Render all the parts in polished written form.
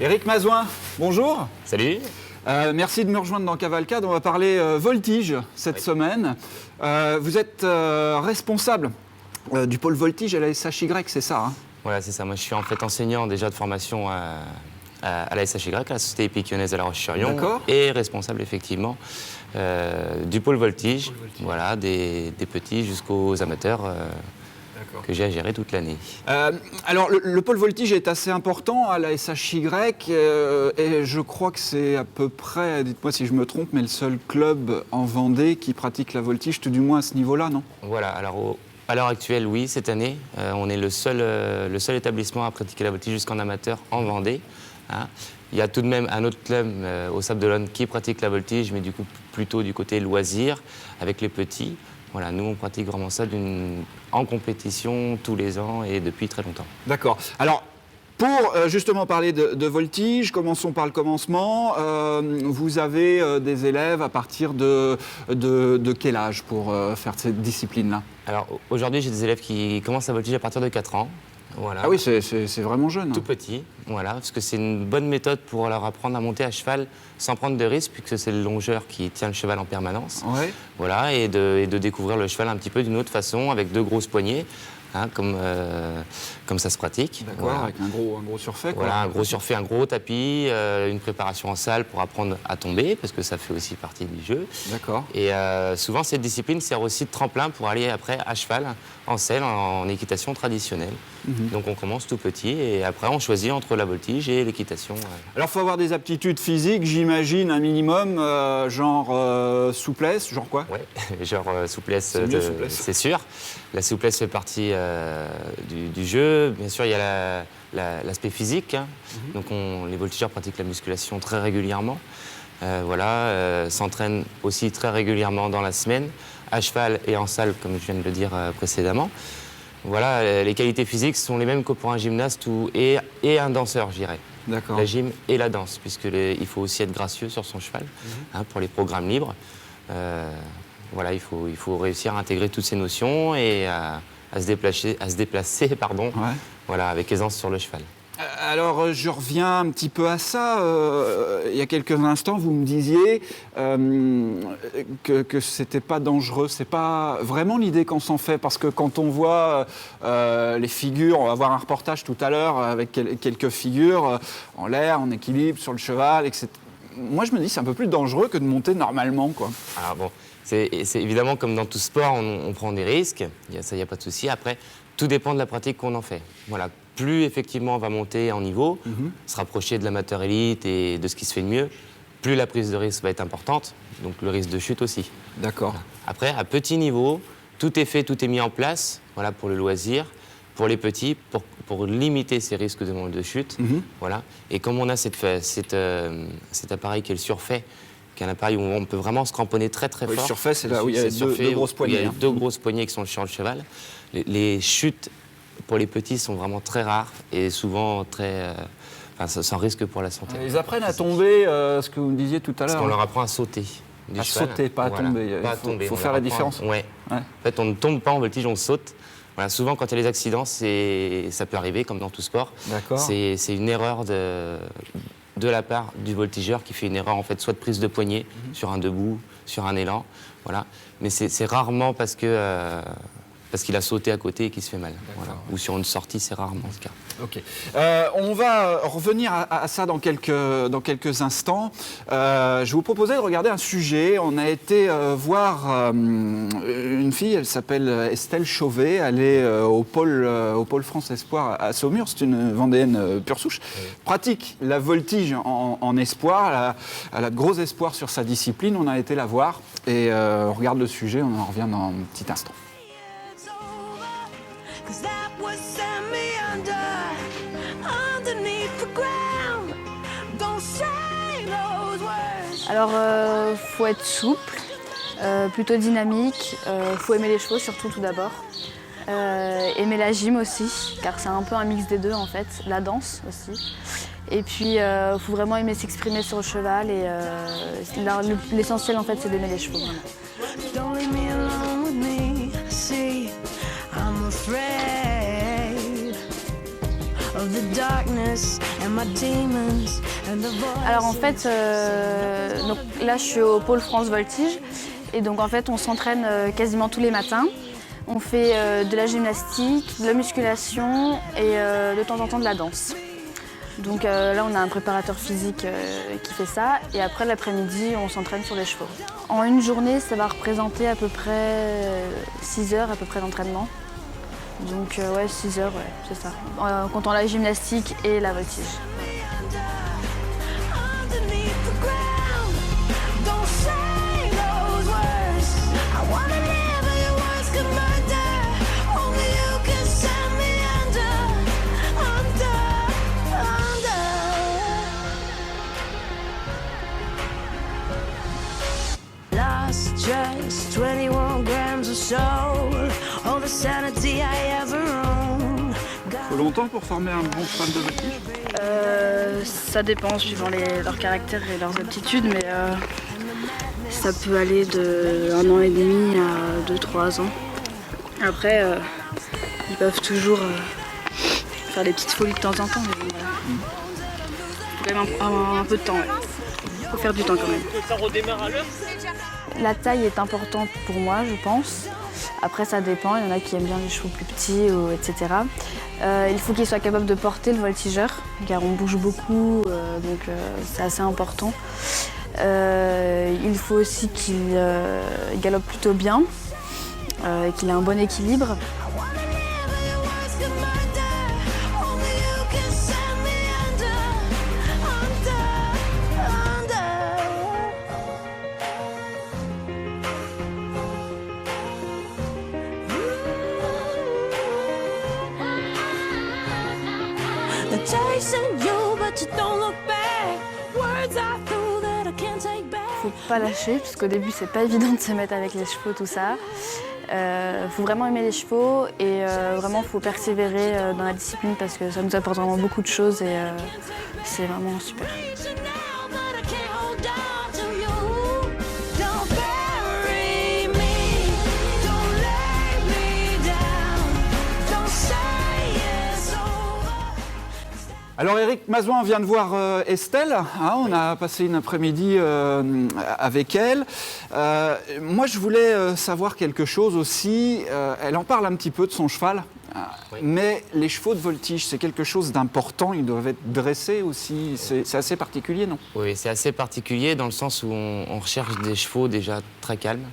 Éric Mazoin, bonjour. Salut. Merci de me rejoindre dans Cavalcade. On va parler voltige cette semaine. Vous êtes responsable du pôle voltige à la SHY, c'est ça hein? Voilà, c'est ça. Moi, je suis en fait enseignant déjà de formation à la SHY, à la Société Hippique Lyonnaise à La Roche-sur-Yon, et responsable effectivement du pôle voltige, voilà, des petits jusqu'aux amateurs. Que j'ai à gérer toute l'année. Alors, le pôle voltige est assez important à la SHY et je crois que c'est à peu près, dites-moi si je me trompe, mais le seul club en Vendée qui pratique la voltige, tout du moins à ce niveau-là, non? Voilà, alors à l'heure actuelle, oui, cette année, on est le seul établissement à pratiquer la voltige jusqu'en amateur en Vendée. Hein. Il y a tout de même un autre club au Sable d'Olonne qui pratique la voltige, mais du coup plutôt du côté loisir, avec les petits. Voilà, nous, on pratique vraiment ça en compétition tous les ans et depuis très longtemps. D'accord. Alors, pour justement parler de voltige, commençons par le commencement. Vous avez des élèves à partir de quel âge pour faire cette discipline-là? Alors, aujourd'hui, j'ai des élèves qui commencent à voltiger à partir de 4 ans. Voilà. Ah oui, c'est vraiment jeune. Tout petit, voilà, parce que c'est une bonne méthode pour leur apprendre à monter à cheval sans prendre de risques, puisque c'est le longeur qui tient le cheval en permanence. Ouais. Voilà, et de découvrir le cheval un petit peu d'une autre façon, avec 2 grosses poignées, hein, comme ça se pratique. D'accord, voilà. avec un gros surfait. Quoi. Voilà, un gros surfait, un gros tapis, une préparation en salle pour apprendre à tomber, parce que ça fait aussi partie du jeu. D'accord. Et souvent, cette discipline sert aussi de tremplin pour aller après à cheval, en selle, en équitation traditionnelle. Donc on commence tout petit et après on choisit entre la voltige et l'équitation. Alors il faut avoir des aptitudes physiques, j'imagine, un minimum, genre souplesse, genre quoi? Ouais, genre souplesse, c'est sûr. La souplesse fait partie du jeu. Bien sûr, il y a l'aspect physique. Hein. Donc les voltigeurs pratiquent la musculation très régulièrement. S'entraînent aussi très régulièrement dans la semaine, à cheval et en salle, comme je viens de le dire précédemment. Voilà, les qualités physiques sont les mêmes que pour un gymnaste et un danseur, je dirais. D'accord. La gym et la danse, puisqu'il faut aussi être gracieux sur son cheval hein, pour les programmes libres. Voilà, il faut réussir à intégrer toutes ces notions et à se déplacer pardon, voilà, avec aisance sur le cheval. Alors, je reviens un petit peu à ça. Il y a quelques instants, vous me disiez que c'était pas dangereux. C'est pas vraiment l'idée qu'on s'en fait, parce que quand on voit les figures, on va voir un reportage tout à l'heure avec quelques figures en l'air, en équilibre, sur le cheval, etc. Moi, je me dis c'est un peu plus dangereux que de monter normalement, quoi. Alors bon, c'est évidemment comme dans tout sport, on prend des risques. Ça, il n'y a pas de souci. Après, tout dépend de la pratique qu'on en fait. Voilà. Plus effectivement on va monter en niveau, se rapprocher de l'amateur élite et de ce qui se fait de mieux, plus la prise de risque va être importante, donc le risque de chute aussi. D'accord. Voilà. Après, à petit niveau, tout est fait, tout est mis en place, voilà, pour le loisir, pour les petits, pour limiter ces risques de chute. Voilà. Et comme on a cet appareil qui est le surfait, qui est un appareil où on peut vraiment se cramponner très fort. Le surfait, c'est là où il y a deux grosses poignées. Il y a 2 grosses poignées qui sont sur le cheval. Les chutes pour les petits sont vraiment très rares et souvent sans risque pour la santé. Ils apprennent à tomber, ce que vous me disiez tout à l'heure. Parce qu'on leur apprend à sauter du cheval. Sauter, pas à tomber. Il faut faire la différence. Ouais. En fait, on ne tombe pas en voltige, on saute. Voilà, souvent, quand il y a des accidents, ça peut arriver, comme dans tout sport. C'est une erreur de la part du voltigeur qui fait une erreur, en fait, soit de prise de poignet sur un debout, sur un élan. Voilà. Mais c'est rarement parce qu'il a sauté à côté et qu'il se fait mal. Voilà. Ou sur une sortie, c'est rarement ce cas. Ok. On va revenir à ça dans quelques instants. Je vous proposais de regarder un sujet. On a été voir une fille, elle s'appelle Estelle Chauvet. Elle est au pôle France Espoir à Saumur. C'est une Vendéenne pure souche. Pratique la voltige en espoir. Elle a de gros espoirs sur sa discipline. On a été la voir et on regarde le sujet. On en revient dans un petit instant. Alors, faut être souple, plutôt dynamique, faut aimer les chevaux, surtout tout d'abord. Aimer la gym aussi, car c'est un peu un mix des deux en fait, la danse aussi. Et puis, faut vraiment aimer s'exprimer sur le cheval et l'essentiel en fait, c'est d'aimer les chevaux. Vraiment. Alors en fait, donc là je suis au Pôle France Voltige et donc en fait on s'entraîne quasiment tous les matins. On fait de la gymnastique, de la musculation et de temps en temps de la danse. Donc là on a un préparateur physique qui fait ça et après l'après-midi on s'entraîne sur les chevaux. En une journée ça va représenter à peu près 6 heures à peu près d'entraînement. Donc ouais 6 heures, ouais, c'est ça. En comptant la gymnastique et la voltige. Just 21 grams of soul, all the sanity I ever owned. Faut longtemps pour former un bon cheval de voltige? Ça dépend suivant leurs caractères et leurs aptitudes, mais ça peut aller de 1 an et demi à 2-3 ans. Après, ils peuvent toujours faire des petites folies de temps en temps, mais bon, voilà. Faut quand même un peu de temps, ouais. Faut faire du temps quand même. Ça redémarre à l'heure? La taille est importante pour moi, je pense. Après, ça dépend. Il y en a qui aiment bien les chevaux plus petits, etc. Il faut qu'ils soient capables de porter le voltigeur, car on bouge beaucoup, donc c'est assez important. Il faut aussi qu'il galope plutôt bien, qu'il ait un bon équilibre. Faut pas lâcher, parce qu'au début c'est pas évident de se mettre avec les chevaux, tout ça. Faut vraiment aimer les chevaux et vraiment faut persévérer dans la discipline parce que ça nous apporte vraiment beaucoup de choses et c'est vraiment super. Alors Éric Mazouin vient de voir Estelle, hein, on a passé une après-midi avec elle. Moi je voulais savoir quelque chose aussi, elle en parle un petit peu de son cheval, oui. Mais les chevaux de voltige c'est quelque chose d'important, ils doivent être dressés aussi, c'est assez particulier non? Oui, c'est assez particulier dans le sens où on recherche des chevaux déjà très calmes.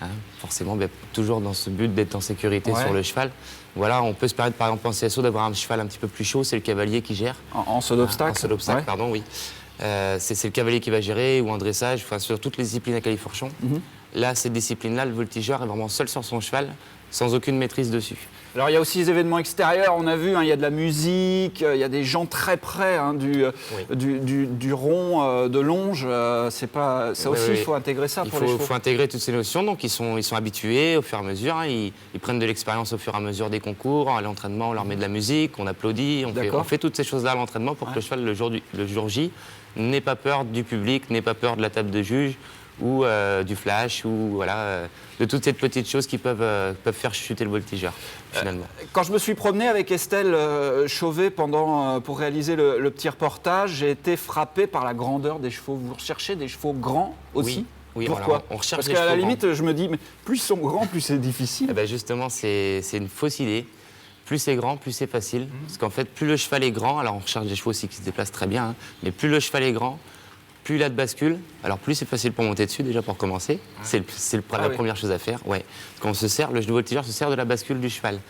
Hein, forcément, toujours dans ce but d'être en sécurité sur le cheval. Voilà, on peut se permettre par exemple en CSO d'avoir un cheval un petit peu plus chaud, c'est le cavalier qui gère. En saut d'obstacle? En saut d'obstacle, pardon, oui. C'est le cavalier qui va gérer, ou en dressage, enfin sur toutes les disciplines à califourchon. Là, cette discipline-là, le voltigeur est vraiment seul sur son cheval, sans aucune maîtrise dessus. Alors il y a aussi des événements extérieurs, on a vu, hein, il y a de la musique, il y a des gens très près hein, du rond de longe, c'est pas, ça aussi il faut intégrer ça pour les chevaux. Il faut intégrer toutes ces notions, donc ils sont habitués au fur et à mesure, hein, ils prennent de l'expérience au fur et à mesure des concours, à l'entraînement on leur met de la musique, on applaudit, on fait toutes ces choses-là à l'entraînement pour que le cheval le jour J n'ait pas peur du public, n'ait pas peur de la table de juge, ou du flash, ou voilà, de toutes ces petites choses qui peuvent faire chuter le voltigeur, finalement. Quand je me suis promené avec Estelle Chauvet pour réaliser le petit reportage, j'ai été frappé par la grandeur des chevaux. Vous recherchez des chevaux grands aussi? Oui, pourquoi? On recherche Parce qu'à la limite, je me dis, mais plus ils sont grands, plus c'est difficile. Eh ben justement, c'est une fausse idée. Plus c'est grand, plus c'est facile. Parce qu'en fait, plus le cheval est grand, alors on recherche des chevaux aussi qui se déplacent très bien, hein, mais plus le cheval est grand, plus il a de bascule, alors plus c'est facile pour monter dessus déjà pour commencer. C'est la première chose à faire. Ouais. Quand on se sert, le voltigeur se sert de la bascule du cheval.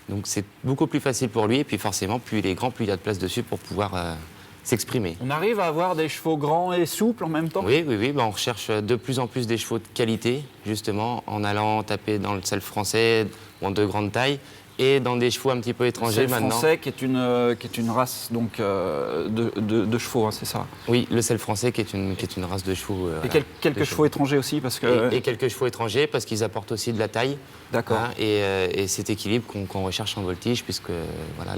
Donc c'est beaucoup plus facile pour lui et puis forcément plus il est grand, plus il a de place dessus pour pouvoir s'exprimer. On arrive à avoir des chevaux grands et souples en même temps? Oui, on recherche de plus en plus des chevaux de qualité justement en allant taper dans le self français ou en de grande taille. Et dans des chevaux un petit peu étrangers maintenant. Le français qui est une race donc, de chevaux, hein, c'est ça? Oui, le sel français qui est une race de chevaux. Et quelques chevaux étrangers aussi parce que... et quelques chevaux étrangers parce qu'ils apportent aussi de la taille. D'accord. Hein, et cet équilibre qu'on recherche en voltige puisque voilà,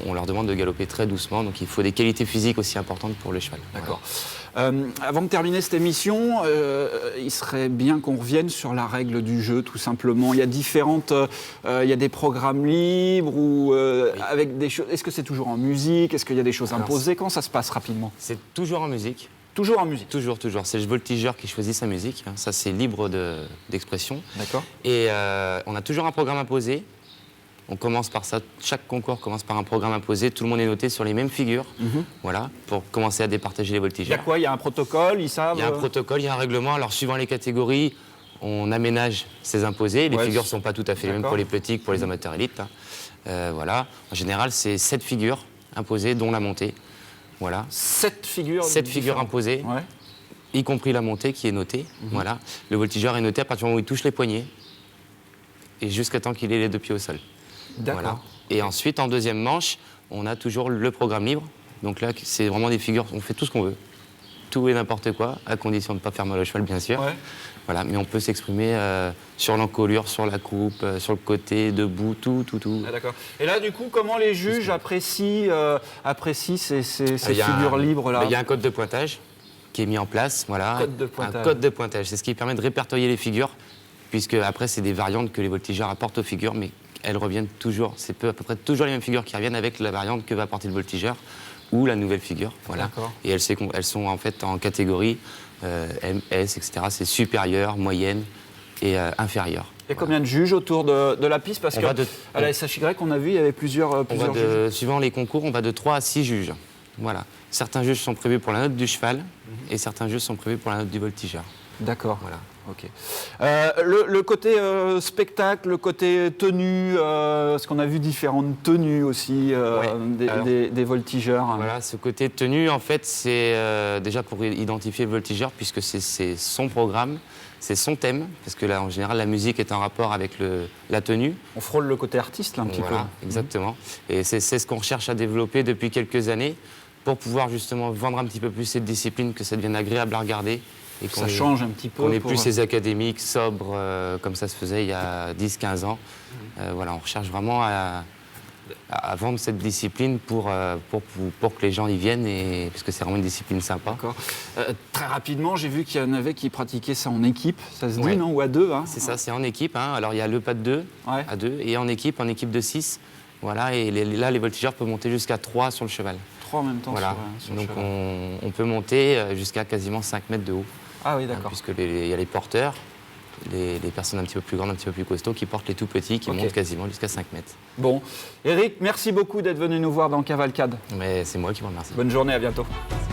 on leur demande de galoper très doucement. Donc il faut des qualités physiques aussi importantes pour le cheval. D'accord. Avant de terminer cette émission, il serait bien qu'on revienne sur la règle du jeu, tout simplement. Il y a il y a des programmes libres ou avec des choses. Est-ce que c'est toujours en musique? Est-ce qu'il y a des choses imposées? Comment ça se passe rapidement? C'est toujours en musique. Toujours en musique? Toujours. C'est le voltigeur qui choisit sa musique. Ça, c'est libre d'expression. D'accord. Et on a toujours un programme imposé. On commence par ça. Chaque concours commence par un programme imposé. Tout le monde est noté sur les mêmes figures. Voilà, pour commencer à départager les voltigeurs. Il y a quoi? Il y a un protocole? Ils savent? Il y a un protocole, il y a un règlement. Alors, suivant les catégories, on aménage ces imposés. Les figures ne sont pas tout à fait les mêmes pour les petits que pour les amateurs élites. Voilà. En général, c'est 7 figures imposées, dont la montée. Voilà. 7 figures? 7 figures imposées, y compris la montée qui est notée. Voilà. Le voltigeur est noté à partir du moment où il touche les poignets et jusqu'à temps qu'il ait les 2 pieds au sol. D'accord. Voilà. Et ensuite, en deuxième manche, on a toujours le programme libre. Donc là, c'est vraiment des figures, on fait tout ce qu'on veut. Tout et n'importe quoi, à condition de ne pas faire mal au cheval, bien sûr. Voilà, mais on peut s'exprimer sur l'encolure, sur la coupe, sur le côté, debout, tout. Ah, d'accord. Et là, du coup, comment les juges apprécient ces figures libres-là? Il y a un code de pointage qui est mis en place, voilà. Code de pointage. Un code de pointage, c'est ce qui permet de répertorier les figures, puisque après, c'est des variantes que les voltigeurs apportent aux figures, mais elles reviennent toujours, c'est à peu près toujours les mêmes figures qui reviennent avec la variante que va apporter le voltigeur ou la nouvelle figure, voilà. Et elles sont en fait en catégorie M, S, etc. C'est supérieur, moyenne et inférieure. Il y a combien de juges autour de la piste? Parce qu'à la SHY, on a vu, il y avait plusieurs juges. Suivant les concours, on va de 3 à 6 juges. Voilà. Certains juges sont prévus pour la note du cheval et certains juges sont prévus pour la note du voltigeur. D'accord. Voilà. Ok. Le côté spectacle, le côté tenue, parce qu'on a vu différentes tenues aussi des voltigeurs. Voilà, ce côté tenue, en fait, c'est déjà pour identifier le voltigeur, puisque c'est son programme, c'est son thème, parce que là, en général, la musique est en rapport avec la tenue. On frôle le côté artiste, là, un petit peu. Exactement. Et c'est ce qu'on recherche à développer depuis quelques années, pour pouvoir justement vendre un petit peu plus cette discipline, que ça devienne agréable à regarder. Et ça change un petit peu. On n'est plus ces académiques sobres comme ça se faisait il y a 10-15 ans. Voilà, on recherche vraiment à vendre cette discipline pour que les gens y viennent, parce que c'est vraiment une discipline sympa. D'accord. Très rapidement, j'ai vu qu'il y en avait qui pratiquaient ça en équipe. Ça se dit, non? Ou à 2 C'est ça, c'est en équipe. Alors il y a le pas de 2 à 2 et en équipe de 6. Voilà, et là, les voltigeurs peuvent monter jusqu'à 3 sur le cheval. 3 en même temps voilà. sur Donc le cheval. on peut monter jusqu'à quasiment 5 mètres de haut. Ah oui, d'accord. Puisqu'il y a les porteurs, les personnes un petit peu plus grandes, un petit peu plus costauds, qui portent les tout petits, qui montent quasiment jusqu'à 5 mètres. Bon. Éric, merci beaucoup d'être venu nous voir dans Cavalcade. Mais c'est moi qui vous remercie. Bonne journée, à bientôt. Merci.